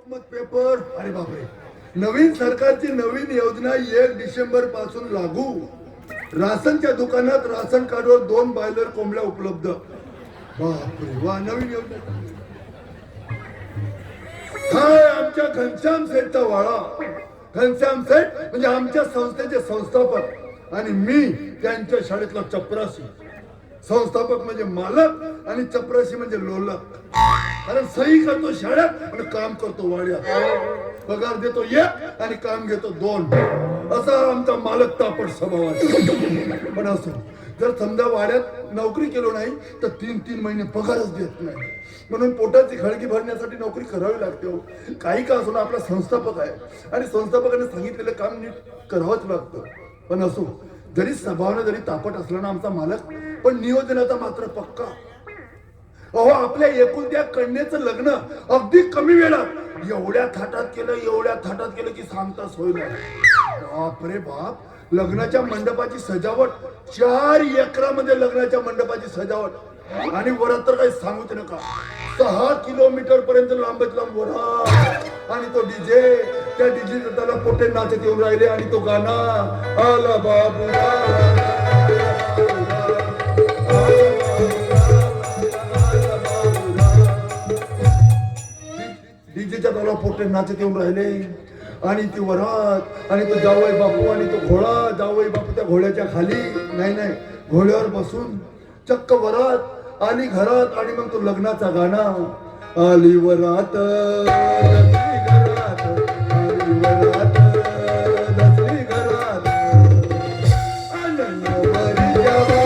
मत पेपर. अरे बापरे, नवीन सरकारची नवीन योजना 1 डिसेंबर पासून लागू. राशनच्या दुकानात राशन कार्डवर 2 बॉयलर कोंबड्या उपलब्ध. बापरे वा, नवीन योजना. काय आमच्या घनश्याम सेठचा वाडा. घनश्याम सेठ म्हणजे आमच्या संस्थेचे संस्थापक आणि मी त्यांच्या शाळेतला चपराशी. संस्थापक म्हणजे मालक आणि चपराशी म्हणजे लोलक. कारण सही करतो शाळेत आणि काम करतो वाड्यात. पगार देतो 1 आणि काम घेतो 2. असा आमचा मालक तापट स्वभाव आहे. पण असो, जर समजा वाड्यात नोकरी केलो नाही तर 3-3 महिने पगारच देत नाही. म्हणून पोटाची खळगी भरण्यासाठी नोकरी करावी लागते. काही का असो ना, आपला संस्थापक आहे आणि संस्थापकाने सांगितलेलं काम नीट करावंच लागतं. पण असो, जरी स्वभावानं जरी तापट असला ना आमचा मालक, पण नियोजनाचा मात्र पक्का. अहो, आपल्या एकूण त्या कन्येचं लग्न अगदी कमी वेळात एवढ्या थाटात केलं की सांगता सोय नाही. बापरे बाप, लग्नाच्या मंडपाची सजावट 4 एकरामध्ये लग्नाच्या मंडपाची सजावट आणि वरात तर काही सांगूच नका. 6 किलोमीटर पर्यंत लांबच लांब वरात आणि तो डीजे. त्या डीजे त्याला पोटे नाचत येऊन राहिले आणि तो गाणं आला बाबूराव. डीजेच्या ताला पोटे नाचत येऊन राहिले आणि ती वरात आणि तो जावई बापू आणि तो घोडा. जावई बापू त्या घोड्याच्या खाली नाही घोड्यावर बसून चक्क वरात आली घरात आणि मग तो लग्नाचा गाणा आली वरात दसरी घरात, आली वरात दसरी घरात, अनन्यवरी जबा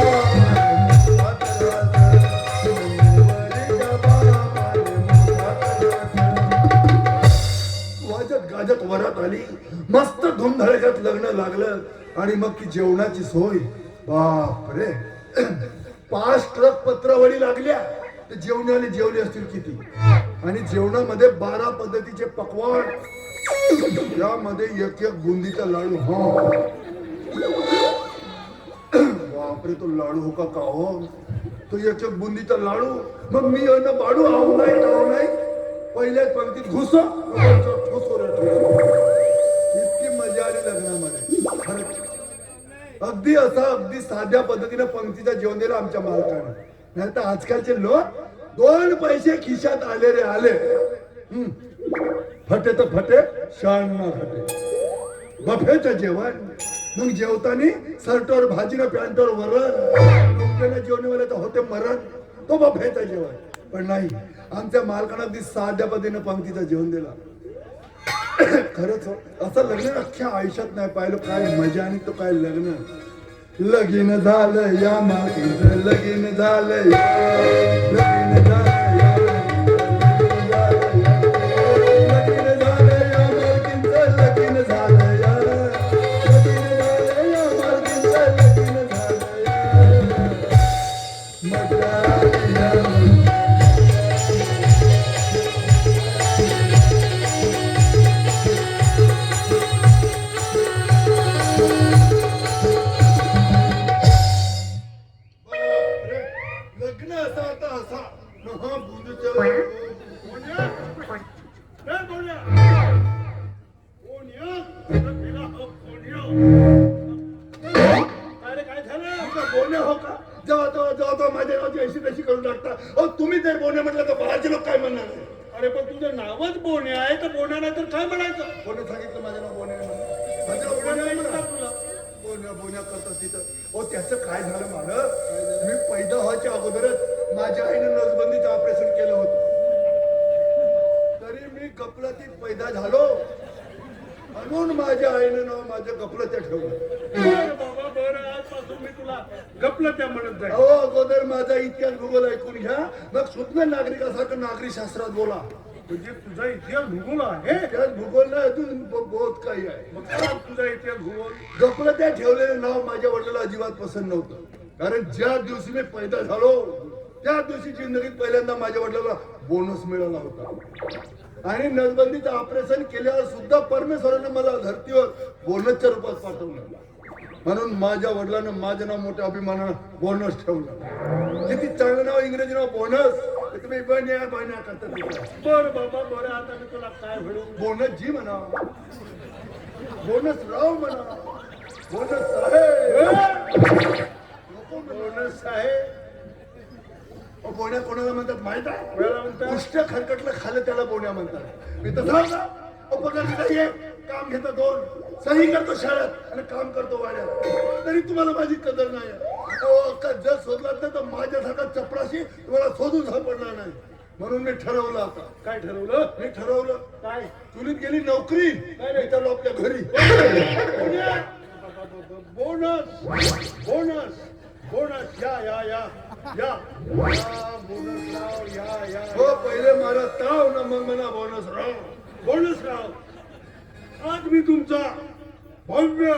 वाजत गाजत वरात आली. मस्त धुमधडक्यात लग्न लागलं आणि मग ती जेवणाची सोय. बापरे, 5 ट्रक पत्रावळी लागल्या. ते जेवणाने जेवले असतील किती. आणि जेवणामध्ये 12 पद्धतीचे पक्वान. यामध्ये एक बुंदीचा लाडू. बापरे, तो लाडू हो का हो, तो एक बुंदीचा लाडू. मग मी अन्न बाडू आव नाही पहिल्याच पंक्तीत घुसो. इतकी मजा आली लग्नामध्ये. अगदी साध्या पद्धतीने पंक्तीचा जेवण दिलं आमच्या मालकाने. नाही तर आजकालचे लोक 2 पैसे खिशात आले रे आले. फटे तर फटे, शाळना फटे. बफेचं जेवण. मग जेवताना शर्टवर भाजीनं पॅन्टवर वरण. जेवणवाले तर होते मरण. तो बफेचं जेवण. पण नाही, आमच्या मालकानं अगदी साध्या पद्धतीने पंक्तीचं जेवण दिला. खरंच असं लग्न अख्ख्या आयुष्यात नाही पाहिलं. काय मजा आणि तो काय लग्न. लगीन झालं या मातीचं, लगीन झालं लगीन झालं या लगीन झालं या मालकीचं, लगीन झालं या मालकीचं, लगीन झालं मजा माझ्या नावाची ऐशी तशी करून टाकता. तुम्ही जर बोने म्हटलं तर बाहेरचे लोक काय म्हणणार. अरे पण तुझं नावच बोने आहे तर बोन्या नाही तर काय म्हणायचं. कोणी सांगितलं माझं नाव बोने. बोन्या करतात तिथं. त्याचं काय झालं मला, मी पैदा व्हायच्या अगोदरच माझ्या आईने नसबंदीचं ऑपरेशन केलं होतं. तरी मी गफलतीत पैदा झालो म्हणून माझ्या आईने नाव माझ्या गफलत्या ठेवलं. बाबा बरं, आजपासून मी तुला गफलत्या म्हणत जाईल. अगोदर माझा इतिहास भूगोल ऐकून घ्या, मग सुज्ञ नागरिकासारखं नागरी शास्त्रात बोला. म्हणजे तुझा इतिहास भूगोल आहे. इतिहास भूगोल ना अजून बहुत काही आहे. मग काय तुझा इतिहास भूगोल. गफलत्या ठेवलेलं नाव माझ्या वडिलांना अजिबात पसंत नव्हतं. कारण ज्या दिवशी मी पैदा झालो त्या दिवशी जिंदगीत पहिल्यांदा माझ्या वडिलांना बोनस मिळाला होता. आणि नसबंदीचं ऑपरेशन केल्यावर सुद्धा परमेश्वराने मला धर्तीवर बोनसच्या रूपात पाठवलं. म्हणून माझ्या वडिलांना माझं नाव मोठ्या अभिमानानं बोनस ठेवलं. किती चांगलं नाव, इंग्रजी नाव बोनस. तुम्ही बन्या बन्या करता तिकडे. बर बाबा बरं, आता मी तुला काय म्हणू? बोनस जी म्हणा, बोनस राव म्हणा, बोनस साहेब नको म्हणा. बोनस आहे. बोन्या कोणाला म्हणतात माहित आहे? कोणाला म्हणतात? उष्ट खरकटलं खाल्लं त्याला बोन्या म्हणतात. मी तसा होता पगार नाहीये, काम घेतो 2, सही करतो शाळेत आणि काम करतो वाड्यात, तरी तुम्हाला माझी कदर नाही. अख्खा जग शोधलात नाही तर माझ्यासारखा चपराशी तुम्हाला शोधून सापडणार नाही. म्हणून मी ठरवलं आता. काय ठरवलं? मी ठरवलं काय? चुलीत गेली नोकरी, मी चाललो आपल्या घरी. बोनस बोनस बोनस या या या या बोनस राव या या हो पहिले मला ताव ना मग म्हणा बोनस राव. बोनस राव, आज मी तुमचा भव्य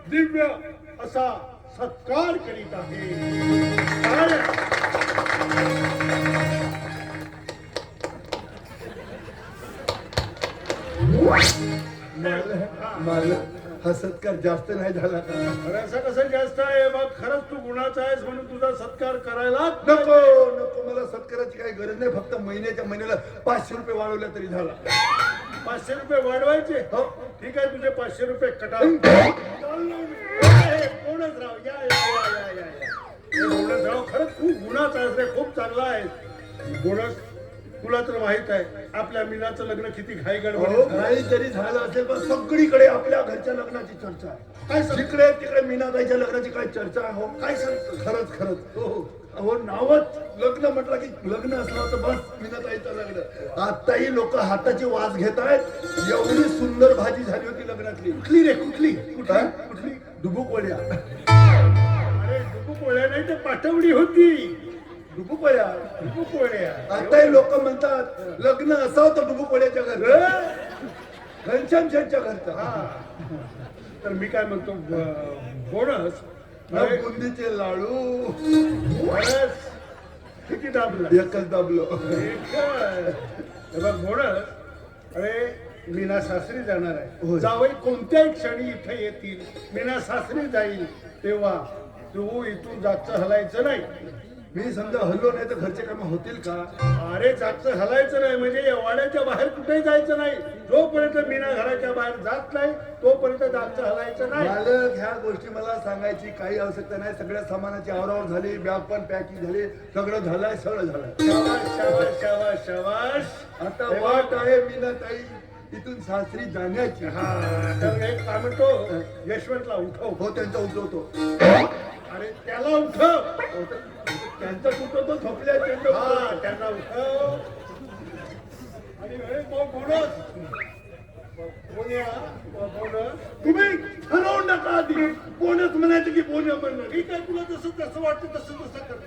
दिव्य असा सत्कार करीत आहे. मला हा सत्कार जास्त नाही झाला का? अरे असं कसं जास्त आहे? बघ खरंच तू गुणाचा आहेस म्हणून तुझा सत्कार करायला नको नको, मला सत्काराची काही गरज नाही. फक्त महिन्याच्या महिन्याला 500 रुपये वाढवल्या तरी झाला. 500 रुपये वाढवायचे. हो. ठीक आहे, तुझे 500 रुपये कटा. बोनस राव या या या या या या. बोनस राव खरंच खूप गुणाचा आहेस रे, खूप चांगला आहे. बोनस तुला तर माहित आहे आपल्या मीनाचं लग्न किती घाई हो, गडबड. काही जरी झालं असेल पण सगळीकडे आपल्या घरच्या लग्नाची चर्चा आहे. काय सांग- जिकडे तिकडे मीनाबाईच्या लग्नाची काय चर्चा आहे. हो काय सांगतो, खरंच खरंच. हो अहो नावच लग्न म्हटलं की लग्न असलं तर बस मीनाताईचं लग्न. आताही लोक हाताची वास घेत आहेत. एवढी सुंदर भाजी झाली होती लग्नातली. कुठली रे कुठली काय? कुठली? डुबुक वड्या. अरे डुबू पोळ्या नाही तर पाटवडी होती. डुबुक वड्या. डुबू पोळ्या. आताही लोक म्हणतात लग्न असावं तर डुबुक वड्याच्या घर, घनश्याम शेठच्या घरचा. हा. तर मी काय म्हणतो बोनस बुंदीचे लाडू बोनस किती दाबला? एकच दाबलो. हे बघ बोनस, अरे मीना सासरी जाणार आहे. होय. जावई कोणत्याही क्षणी इथे येतील. मीना सासरी जाईल तेव्हा तू इथून जागचं हलायचं नाही. मी समजा हल्लो नाही तर घरचे काम होतील का? अरे जागचं हलायचं नाही म्हणजे या वाड्याच्या बाहेर कुठेही जायचं नाही. जोपर्यंत मीना घराच्या बाहेर जात नाही तोपर्यंत जागचं हलायचं नाही. मालक ह्या गोष्टी मला सांगायची काही आवश्यकता नाही. सगळ्या सामानाची आवरावर झाली, बॅग पण पॅकिंग झाली, सगळं झालंय, सगळं झालंय. शाबास शाबास शाबास शाबास. आता वाट आहे मीनाताई इथून सासरी जाण्याची. हा तर एक काम म्हणतो, यशवंतला उठव. हो त्यांचा उठवतो. अरे त्याला उठव. त्यांचा उठवतो थोपल्या त्यांचा हा उठवतो. त्यांना उठव. आणि बोनस बोनस तुम्ही ठरवून नका आधी. बोनस म्हणायचं की बोन्या म्हणणं. ठीक आहे, तुला जसं जसं वाटतं तसं तसं कर.